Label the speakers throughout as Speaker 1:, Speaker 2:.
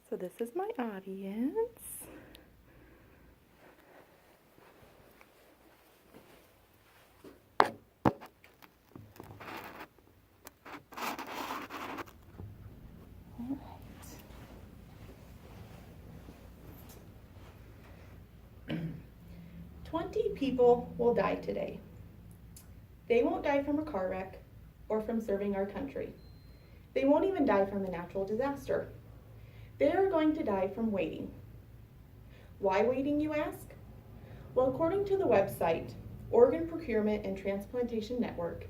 Speaker 1: So this is my audience. All right. 20 people will die today. They won't die from a car wreck or from serving our country. They won't even die from a natural disaster. They are going to die from waiting. Why waiting, you ask? Well, according to the website, Organ Procurement and Transplantation Network,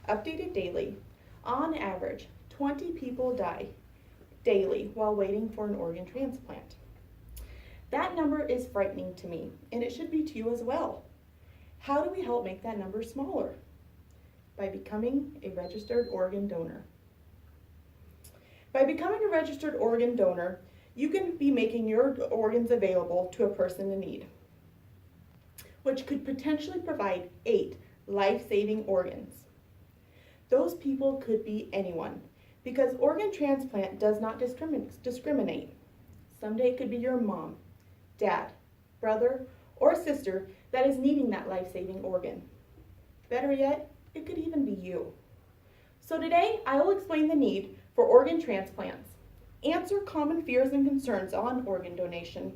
Speaker 1: updated daily, on average, 20 people die daily while waiting for an organ transplant. That number is frightening to me, and it should be to you as well. How do we help make that number smaller? By becoming a registered organ donor. By becoming a registered organ donor, you can be making your organs available to a person in need, which could potentially provide 8 life-saving organs. Those people could be anyone, because organ transplant does not discriminate. Someday it could be your mom, dad, brother, or sister that is needing that life-saving organ. Better yet, it could even be you. So today, I will explain the need for organ transplants, answer common fears and concerns on organ donation,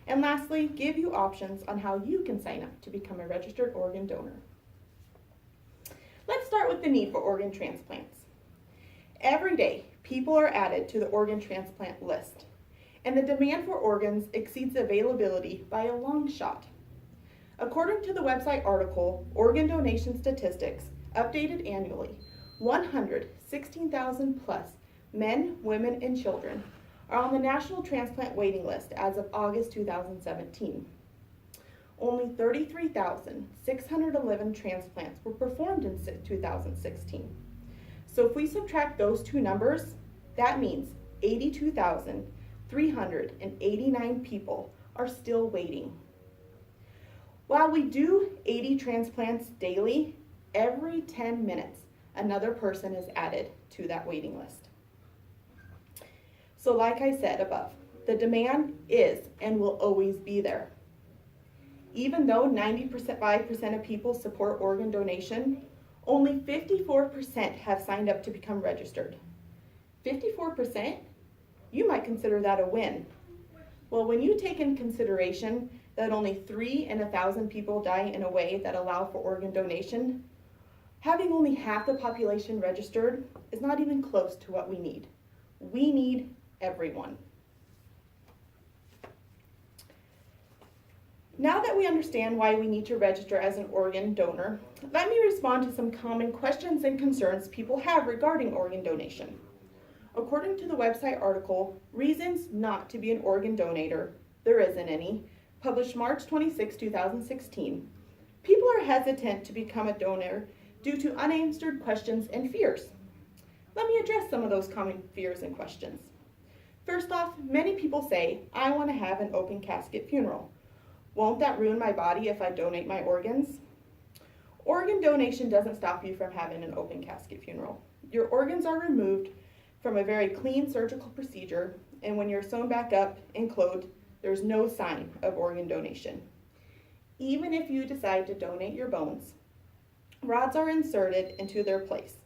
Speaker 1: and lastly, give you options on how you can sign up to become a registered organ donor. Let's start with the need for organ transplants. Every day, people are added to the organ transplant list, and the demand for organs exceeds availability by a long shot. According to the website article, Organ Donation Statistics, updated annually, 116,000 plus men, women, and children are on the National Transplant Waiting List as of August 2017. Only 33,611 transplants were performed in 2016. So if we subtract those two numbers, that means 82,389 people are still waiting. While we do 80 transplants daily, every 10 minutes, another person is added to that waiting list. So like I said above, the demand is and will always be there. Even though 95% of people support organ donation, only 54% have signed up to become registered. 54%? You might consider that a win. Well, when you take in consideration that only 3 in 1,000 people die in a way that allow for organ donation, having only half the population registered is not even close to what we need. We need everyone. Now that we understand why we need to register as an organ donor, let me respond to some common questions and concerns people have regarding organ donation. According to the website article, Reasons Not to Be an Organ Donator, There Isn't Any, published March 26, 2016, people are hesitant to become a donor due to unanswered questions and fears. Let me address some of those common fears and questions. First off, many people say, I want to have an open casket funeral. Won't that ruin my body if I donate my organs? Organ donation doesn't stop you from having an open casket funeral. Your organs are removed from a very clean surgical procedure, and when you're sewn back up and clothed, there's no sign of organ donation. Even if you decide to donate your bones, rods are inserted into their place.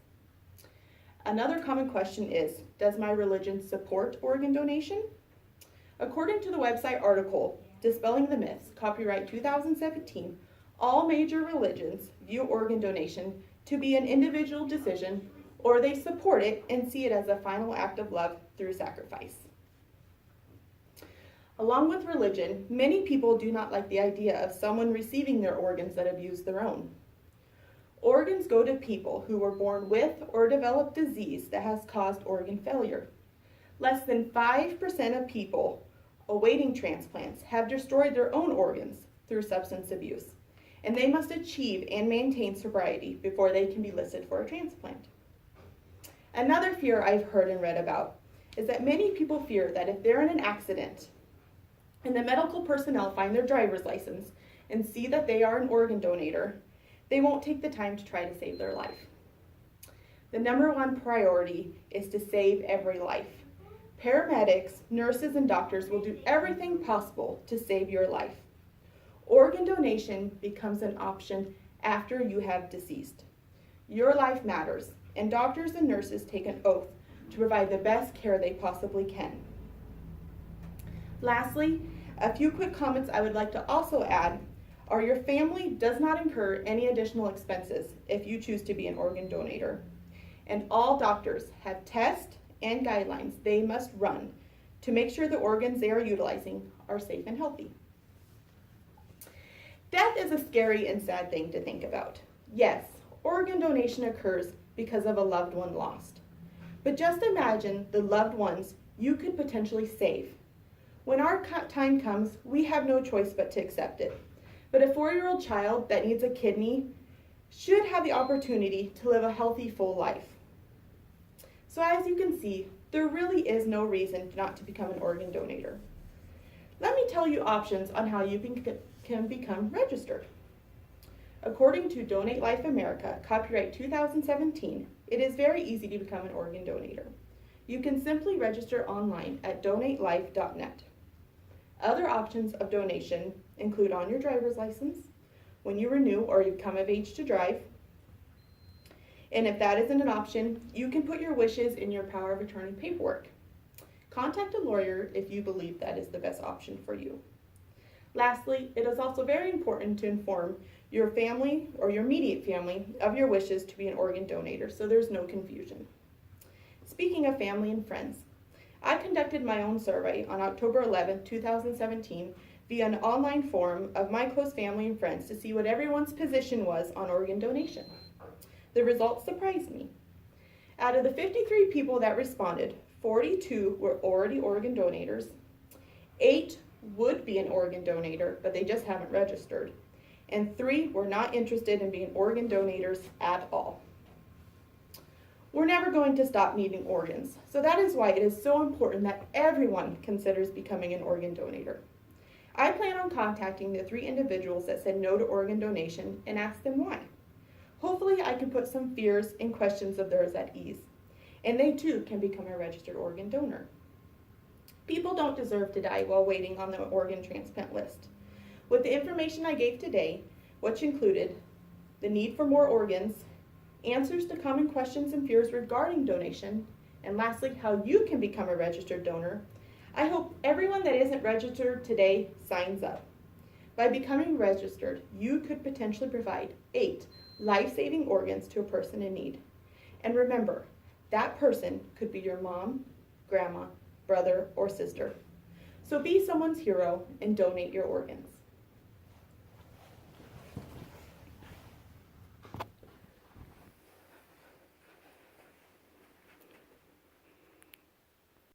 Speaker 1: Another common question is, does my religion support organ donation? According to the website article, Dispelling the Myths, copyright 2017, all major religions view organ donation to be an individual decision, or they support it and see it as a final act of love through sacrifice. Along with religion, many people do not like the idea of someone receiving their organs that have used their own. Organs go to people who were born with or developed disease that has caused organ failure. Less than 5% of people awaiting transplants have destroyed their own organs through substance abuse, and they must achieve and maintain sobriety before they can be listed for a transplant. Another fear I've heard and read about is that many people fear that if they're in an accident and the medical personnel find their driver's license and see that they are an organ donor, they won't take the time to try to save their life. The number one priority is to save every life. Paramedics, nurses, and doctors will do everything possible to save your life. Organ donation becomes an option after you have deceased. Your life matters, and doctors and nurses take an oath to provide the best care they possibly can. Lastly, a few quick comments I would like to also add are your family does not incur any additional expenses if you choose to be an organ donor. And all doctors have tests and guidelines they must run to make sure the organs they are utilizing are safe and healthy. Death is a scary and sad thing to think about. Yes, organ donation occurs because of a loved one lost. But just imagine the loved ones you could potentially save. When our time comes, we have no choice but to accept it. But a 4-year-old child that needs a kidney should have the opportunity to live a healthy, full life. So as you can see, there really is no reason not to become an organ donor. Let me tell you options on how you can become registered. According to Donate Life America, copyright 2017, it is very easy to become an organ donor. You can simply register online at donatelife.net. Other options of donation include on your driver's license, when you renew or you come of age to drive. And if that isn't an option, you can put your wishes in your power of attorney paperwork. Contact a lawyer if you believe that is the best option for you. Lastly, it is also very important to inform your family or your immediate family of your wishes to be an organ donor so there's no confusion. Speaking of family and friends, I conducted my own survey on October 11, 2017 via an online forum of my close family and friends to see what everyone's position was on organ donation. The results surprised me. Out of the 53 people that responded, 42 were already organ donors, 8 would be an organ donor, but they just haven't registered, and 3 were not interested in being organ donors at all. We're never going to stop needing organs, so that is why it is so important that everyone considers becoming an organ donor. I plan on contacting the 3 individuals that said no to organ donation and ask them why. Hopefully I can put some fears and questions of theirs at ease, and they too can become a registered organ donor. People don't deserve to die while waiting on the organ transplant list. With the information I gave today, which included the need for more organs, answers to common questions and fears regarding donation, and lastly, how you can become a registered donor, I hope everyone that isn't registered today signs up. By becoming registered, you could potentially provide 8 life-saving organs to a person in need. And remember, that person could be your mom, grandma, brother, or sister. So be someone's hero and donate your organs.